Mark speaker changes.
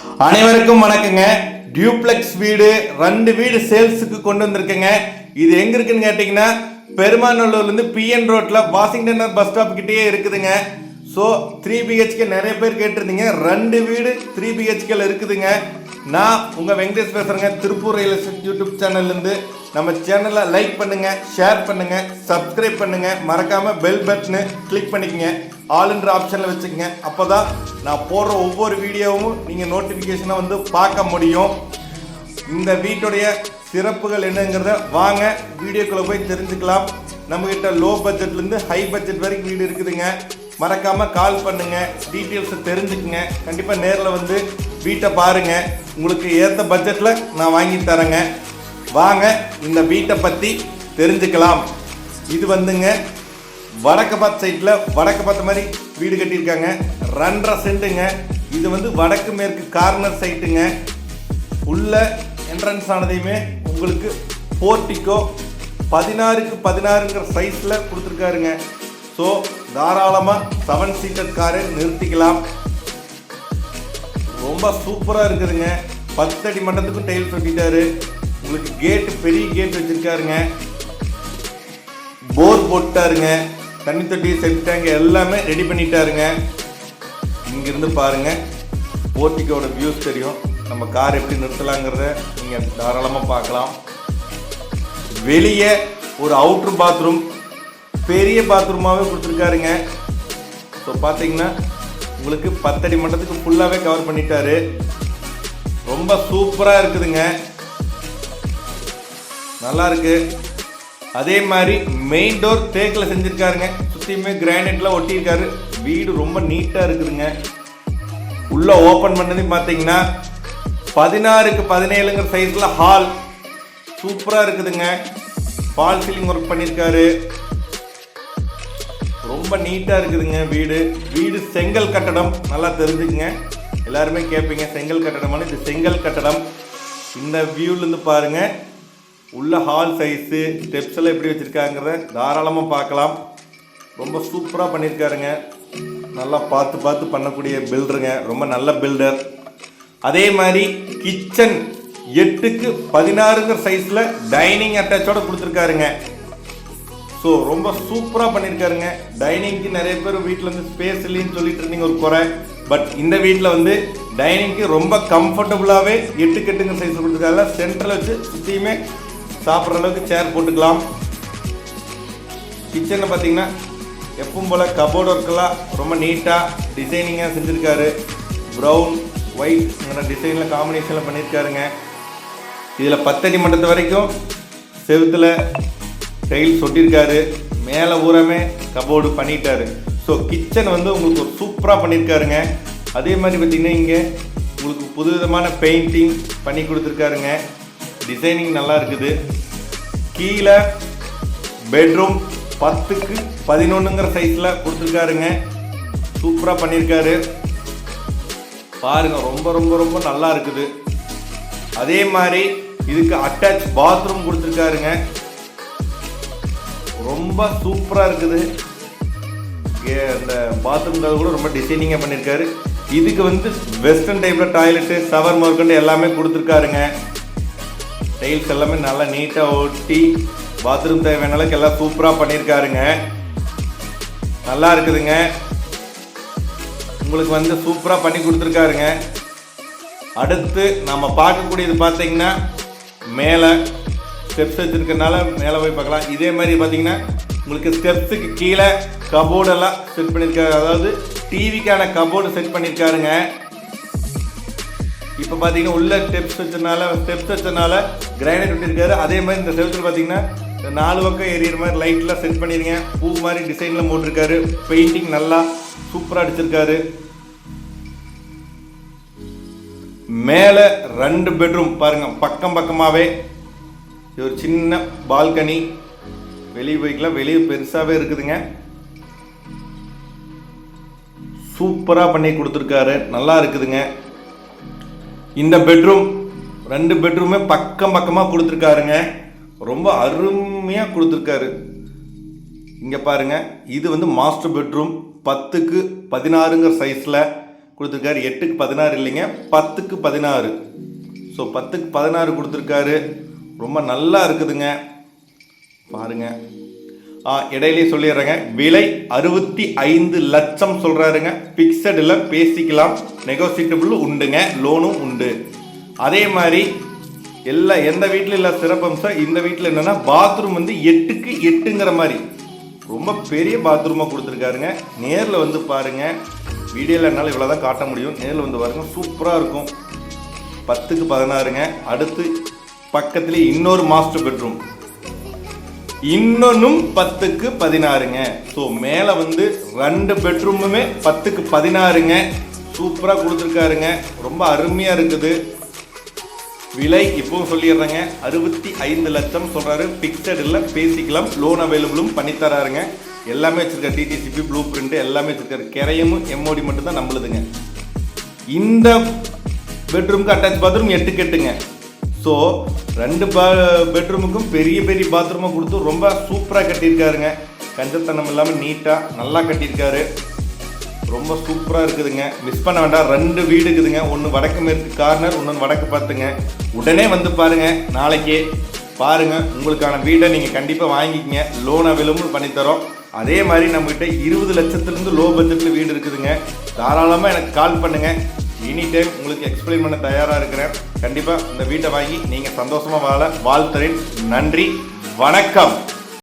Speaker 1: அனைவருக்கும் வணக்கங்க. டியூப்ளெக்ஸ் வீடு 2 வீடு சேல்ஸுக்கு கொண்டு வந்திருக்கேங்க. இது எங்க இருக்குன்னு கேட்டீங்கன்னா பெருமாநல்லூர்லேருந்து பிஎன் ரோட்ல வாஷிங்டன் பஸ் ஸ்டாப் கிட்டேயே இருக்குதுங்க. ஸோ 3 BHK நிறைய பேர் கேட்டிருந்தீங்க. 2 வீடு 3 BHKல இருக்குதுங்க. நான் உங்கள் வெங்கடேஷ் பேசுகிறேங்க. திருப்பூர் ரியல் எஸ்டேட் யூடியூப் சேனல்லேருந்து. நம்ம சேனலை லைக் பண்ணுங்கள், ஷேர் பண்ணுங்கள், சப்ஸ்கிரைப் பண்ணுங்கள். மறக்காமல் பெல் பட்டனு கிளிக் பண்ணிக்கங்க, ஆல்ன்ற ஆப்ஷனில் வச்சுக்கோங்க. அப்போ தான் நான் போடுற ஒவ்வொரு வீடியோவும் நீங்கள் நோட்டிஃபிகேஷனை வந்து பார்க்க முடியும். இந்த வீட்டுடைய சிறப்புகள் என்னங்கிறத வாங்க வீடியோக்குள்ளே போய் தெரிஞ்சுக்கலாம். நம்மக்கிட்ட லோ பட்ஜெட்லேருந்து ஹை பட்ஜெட் வரைக்கும் வீடு இருக்குதுங்க. மறக்காமல் கால் பண்ணுங்கள், டீட்டெயில்ஸை தெரிஞ்சுக்குங்க. கண்டிப்பாக நேரில் வந்து வீட்டை பாருங்கள். உங்களுக்கு ஏற்ற பட்ஜெட்டில் நான் வாங்கி தரேங்க. வாங்க இந்த வீட்டை பற்றி தெரிஞ்சுக்கலாம். இது வந்துங்க வடக்கு பார்த்த சைட்டில் வடக்கு பார்த்த மாதிரி வீடு கட்டியிருக்காங்க. 2.5 சென்ட்டுங்க. இது வந்து வடக்கு மேற்கு கார்னர் சைட்டுங்க. உள்ள என்ட்ரன்ஸ் ஆனதையுமே உங்களுக்கு போர்ட்டிக்கோ 16க்கு 16ங்கிற சைஸில் கொடுத்துருக்காருங்க. ஸோ தாராளமாக 7 சீட்டர் காரை நிறுத்திக்கலாம். ரொம்ப சூப்பராக இருக்குதுங்க. 10 அடி மட்டத்துக்கும் டைல்ஸ் ஒட்டிட்டாரு. உங்களுக்கு கேட்டு பெரிய கேட் வச்சுருக்காருங்க. போர் போட்டாருங்க. தண்ணி தொட்டி செட் டேங்க் எல்லாமே ரெடி பண்ணிட்டாருங்க. இங்கிருந்து பாருங்கள், போர்ட்டிக்கோட வியூஸ் தெரியும். நம்ம கார் எப்படி நிறுத்தலாங்கிறத நீங்கள் தாராளமாக பார்க்கலாம். வெளியே ஒரு அவுட்ரு பாத்ரூம், பெரிய பாத்ரூமாகவே கொடுத்துருக்காருங்க. ஸோ பார்த்தீங்கன்னா உங்களுக்கு 10 அடி மட்டத்துக்கு ஃபுல்லாகவே கவர் பண்ணிட்டாரு. ரொம்ப சூப்பராக இருக்குதுங்க, நல்லா இருக்கு. அதே மாதிரி மெயின் டோர் தேக்கில் செஞ்சுருக்காருங்க. சுற்றியுமே கிரானைட்லாம் ஒட்டியிருக்காரு. வீடு ரொம்ப நீட்டாக இருக்குதுங்க. உள்ளே ஓப்பன் பண்ணதையும் பார்த்தீங்கன்னா 16க்கு 17ங்கிற சைஸில் ஹால் சூப்பராக இருக்குதுங்க. ஃபால் சீலிங் ஒர்க் பண்ணியிருக்காரு. ரொம்ப நீட்டாக இருக்குதுங்க வீடு. வீடு செங்கல் கட்டடம், நல்லா தெரிஞ்சுக்குங்க. எல்லாருமே கேட்பீங்க செங்கல் கட்டடமான, இது செங்கல் கட்டடம். இந்த வியூலேருந்து பாருங்கள், உள்ள ஹால் சைஸு ஸ்டெப்ஸ் எல்லாம் எப்படி வச்சுருக்காங்கிறத தாராளமாக பார்க்கலாம். ரொம்ப சூப்பராக பண்ணியிருக்காருங்க. நல்லா பார்த்து பண்ணக்கூடிய பில்டருங்க, ரொம்ப நல்ல பில்டர். அதே மாதிரி கிச்சன் 8க்கு 16ங்கிற சைஸில் டைனிங் அட்டாச்சோட கொடுத்துருக்காருங்க. ஸோ ரொம்ப சூப்பராக பண்ணியிருக்காருங்க. டைனிங்க்கு நிறைய பேர் வீட்டில் வந்து ஸ்பேஸ் இல்லைன்னு சொல்லிட்டு இருந்தீங்க ஒரு குறை. பட் இந்த வீட்டில் வந்து டைனிங்க்கு ரொம்ப கம்ஃபர்டபுளாகவே 8க்கு 8ங்கிற சைஸ் கொடுத்துருக்காங்க. சென்டரில் வச்சு சுற்றியுமே சாப்பிட்ற அளவுக்கு சேர் போட்டுக்கலாம். கிச்சனில் பார்த்தீங்கன்னா எப்பவும் போல் கபோர்டு ஒர்க்கெல்லாம் ரொம்ப நீட்டாக டிசைனிங்காக செஞ்சுருக்காரு. ப்ரௌன் ஒயிட்ங்கிற டிசைனில் காம்பினேஷனில் பண்ணியிருக்காருங்க. இதில் 10 அடி மட்டத்து வரைக்கும் செவுத்தில் டைல்ஸ் ஒட்டியிருக்காரு. மேலே ஊரமே கபோர்டு பண்ணிட்டாரு. ஸோ கிச்சன் வந்து உங்களுக்கு ஒரு சூப்பராக பண்ணியிருக்காருங்க. அதே மாதிரி பார்த்திங்கன்னா இங்கே உங்களுக்கு புதுவிதமான பெயிண்டிங் பண்ணி கொடுத்துருக்காருங்க. டிசைனிங் நல்லா இருக்குது. கீழே பெட்ரூம் 10க்கு 11ங்கிற சைஸில் கொடுத்துருக்காருங்க. சூப்பராக பண்ணியிருக்காரு பாருங்கள். ரொம்ப ரொம்ப ரொம்ப நல்லா இருக்குது. அதே மாதிரி இதுக்கு அட்டாச் பாத்ரூம் கொடுத்துருக்காருங்க. ரொம்ப சூப்பராக இருக்குது. அந்த பாத்ரூம் கூட ரொம்ப டிசைனிங்காக பண்ணியிருக்காரு. இதுக்கு வந்து வெஸ்டர்ன் டைப்பில் டாய்லெட்டு, ஷவர் முதற்கொண்டு எல்லாமே கொடுத்துருக்காருங்க. டைல்ஸ் எல்லாமே நல்லா நீட்டாக ஒட்டி பாத்ரூம் தேவையான அளவுக்கு எல்லாம் சூப்பராக பண்ணியிருக்காருங்க. நல்லா இருக்குதுங்க. உங்களுக்கு வந்து சூப்பராக பண்ணி கொடுத்துருக்காருங்க. அடுத்து நம்ம பார்க்கக்கூடியது பார்த்தீங்கன்னா மேலே ஸ்டெப்ஸ் வச்சுருக்கனால மேலே போய் பார்க்கலாம். இதே மாதிரி பார்த்தீங்கன்னா உங்களுக்கு ஸ்டெப்ஸுக்கு கீழே கபோர்டெல்லாம் செட் பண்ணியிருக்காரு. அதாவது டிவிக்கான கபோர்டு செட் பண்ணியிருக்காருங்க. இப்போ பார்த்தீங்கன்னா உள்ள ஸ்டெப்ஸ் வச்சனால கிரானைட் விட்டுருக்காரு. அதே மாதிரி இந்த செவத்தில் பார்த்தீங்கன்னா 4 பக்கம் எரியிற மாதிரி லைட்லாம் செட் பண்ணிருங்க. பூ மாதிரி டிசைனில் போட்டிருக்காரு. பெயிண்டிங் நல்லா சூப்பராக அடிச்சிருக்காரு. மேலே 2 பெட்ரூம் பாருங்கள், பக்கமாகவே. இது ஒரு சின்ன பால்கனி, வெளியே போய்க்கலாம். வெளியே பெருசாகவே இருக்குதுங்க. சூப்பராக பண்ணி கொடுத்துருக்காரு, நல்லா இருக்குதுங்க. இந்த பெட்ரூம் 2 பெட்ரூமே பக்கமாக கொடுத்துருக்காருங்க. ரொம்ப அருமையாக கொடுத்துருக்காரு. இங்கே பாருங்கள், இது வந்து மாஸ்டர் பெட்ரூம் 10க்கு 16ங்கிற சைஸில் கொடுத்துருக்காரு. 8க்கு 16 இல்லைங்க, 10க்கு 16. ஸோ 10க்கு 16 கொடுத்துருக்காரு. ரொம்ப நல்லா இருக்குதுங்க பாருங்க. இடையிலே சொல்லிடுறேங்க, விலை 65 லட்சம் சொல்றாருங்க. பிக்சடில் பேசிக்கலாம், நெகோசியபிள் உண்டுங்க, லோனும் உண்டு. அதே மாதிரி எந்த வீட்டில் இல்லை சிறப்பம்சம், இந்த வீட்டில் என்னன்னா பாத்ரூம் வந்து 8க்கு 8ங்கிற மாதிரி ரொம்ப பெரிய பாத்ரூமாக கொடுத்துருக்காருங்க. நேரில் வந்து பாருங்க, வீடியோவில் என்னால் இவ்வளோ தான் காட்ட முடியும், நேரில் வந்து பாருங்க, சூப்பராக இருக்கும். 10க்கு 16ங்க. அடுத்து பக்கத்துலேயே இன்னொரு மாஸ்டர் பெட்ரூம், இன்னொன்னும் 10க்கு 16ங்க. ஸோ மேலே வந்து 2 பெட்ரூமுமே 10க்கு 16ங்க. சூப்பராக கொடுத்துருக்காருங்க, ரொம்ப அருமையாக இருக்குது. விலை இப்பவும் சொல்லிடுறேங்க, 65 லட்சம் சொல்றாரு. பிக்சட் இல்லை, பேசிக்கலாம், லோன் அவைலபிளும் பண்ணித்தராருங்க. எல்லாமே வச்சிருக்காரு, டிடிசிபி ப்ளூ பிரிண்ட் எல்லாமே வச்சிருக்காரு. கிரையும் எம்ஓடி மட்டும் தான் நம்மளுதுங்க. இந்த பெட்ரூமுக்கு அட்டாச் பாத்ரூம் 8க்கு 8ங்க. ஸோ 2 பெட்ரூமுக்கும் பெரிய பெரிய பாத்ரூமாக கொடுத்து ரொம்ப சூப்பராக கட்டியிருக்காருங்க. கஞ்சத்தனம் இல்லாமல் நீட்டாக நல்லா கட்டியிருக்காரு. ரொம்ப சூப்பராக இருக்குதுங்க, மிஸ் பண்ண வேண்டாம். 2 வீடு இருக்குதுங்க, ஒன்று வடக்கு மேற்கு கார்னர், இன்னொன்று வடக்கு பார்த்துங்க. உடனே வந்து பாருங்க, நாளைக்கே பாருங்க, உங்களுக்கான வீடை நீங்கள் கண்டிப்பாக வாங்கிக்கிங்க, லோன் அவைலபிள் பண்ணித்தரோம். அதே மாதிரி நம்மகிட்ட 20 லட்சத்துலேருந்து லோ பட்ஜெட்டில் வீடு இருக்குதுங்க. தாராளமாக எனக்கு கால் பண்ணுங்கள், எனி டைம் உங்களுக்கு எக்ஸ்பிளைன் பண்ண தயாராக இருக்கிறேன். கண்டிப்பாக இந்த வீட்டை வாங்கி நீங்கள் சந்தோஷமாக வாழ்த்துறேன். நன்றி, வணக்கம்.